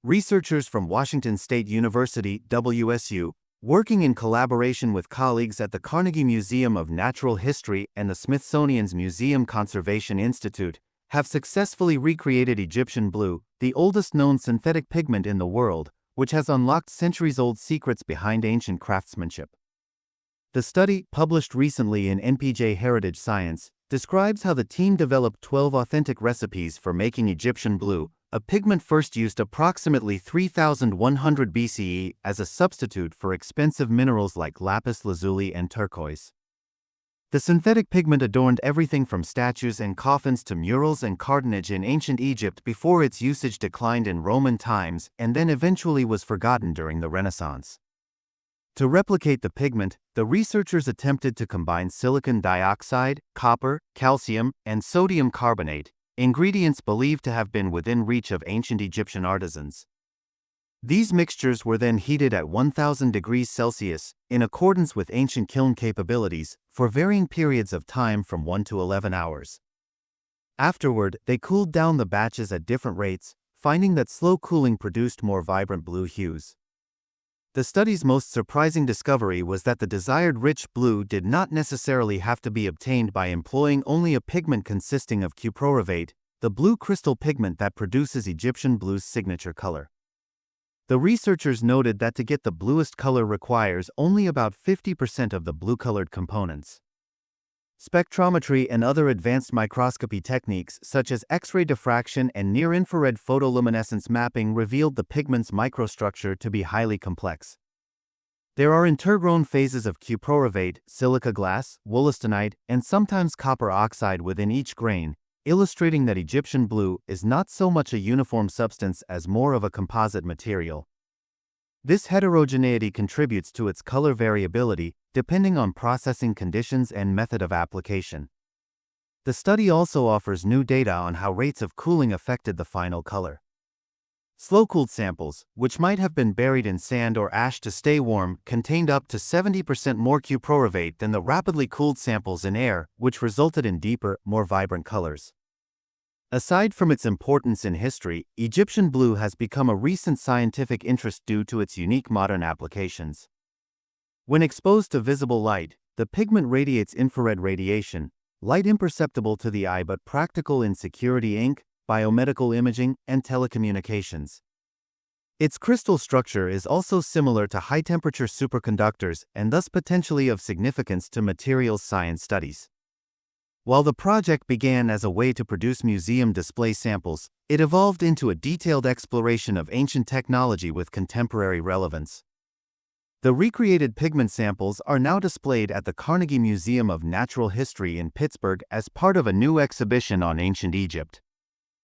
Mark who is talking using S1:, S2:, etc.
S1: Researchers from Washington State University, WSU, working in collaboration with colleagues at the Carnegie Museum of Natural History and the Smithsonian's Museum Conservation Institute, have successfully recreated Egyptian blue, the oldest known synthetic pigment in the world, which has unlocked centuries-old secrets behind ancient craftsmanship. The study, published recently in NPJ Heritage Science, describes how the team developed 12 authentic recipes for making Egyptian blue, a pigment first used approximately 3100 BCE as a substitute for expensive minerals like lapis lazuli and turquoise. The synthetic pigment adorned everything from statues and coffins to murals and cartonnage in ancient Egypt before its usage declined in Roman times and then eventually was forgotten during the Renaissance. To replicate the pigment, the researchers attempted to combine silicon dioxide, copper, calcium, and sodium carbonate, ingredients believed to have been within reach of ancient Egyptian artisans. These mixtures were then heated at 1000 degrees Celsius, in accordance with ancient kiln capabilities, for varying periods of time from 1 to 11 hours. Afterward, they cooled down the batches at different rates, finding that slow cooling produced more vibrant blue hues. The study's most surprising discovery was that the desired rich blue did not necessarily have to be obtained by employing only a pigment consisting of cuprorovate, the blue crystal pigment that produces Egyptian blue's signature color. The researchers noted that to get the bluest color requires only about 50% of the blue-colored components. Spectrometry and other advanced microscopy techniques such as X-ray diffraction and near-infrared photoluminescence mapping revealed the pigment's microstructure to be highly complex. There are intergrown phases of cuprorovate, silica glass, wollastonite, and sometimes copper oxide within each grain, illustrating that Egyptian blue is not so much a uniform substance as more of a composite material. This heterogeneity contributes to its color variability, depending on processing conditions and method of application. The study also offers new data on how rates of cooling affected the final color. Slow-cooled samples, which might have been buried in sand or ash to stay warm, contained up to 70% more cuprorovate than the rapidly cooled samples in air, which resulted in deeper, more vibrant colors. Aside from its importance in history, Egyptian blue has become a recent scientific interest due to its unique modern applications. When exposed to visible light, the pigment radiates infrared radiation, light imperceptible to the eye but practical in security ink, biomedical imaging, and telecommunications. Its crystal structure is also similar to high-temperature superconductors and thus potentially of significance to materials science studies. While the project began as a way to produce museum display samples, it evolved into a detailed exploration of ancient technology with contemporary relevance. The recreated pigment samples are now displayed at the Carnegie Museum of Natural History in Pittsburgh as part of a new exhibition on ancient Egypt.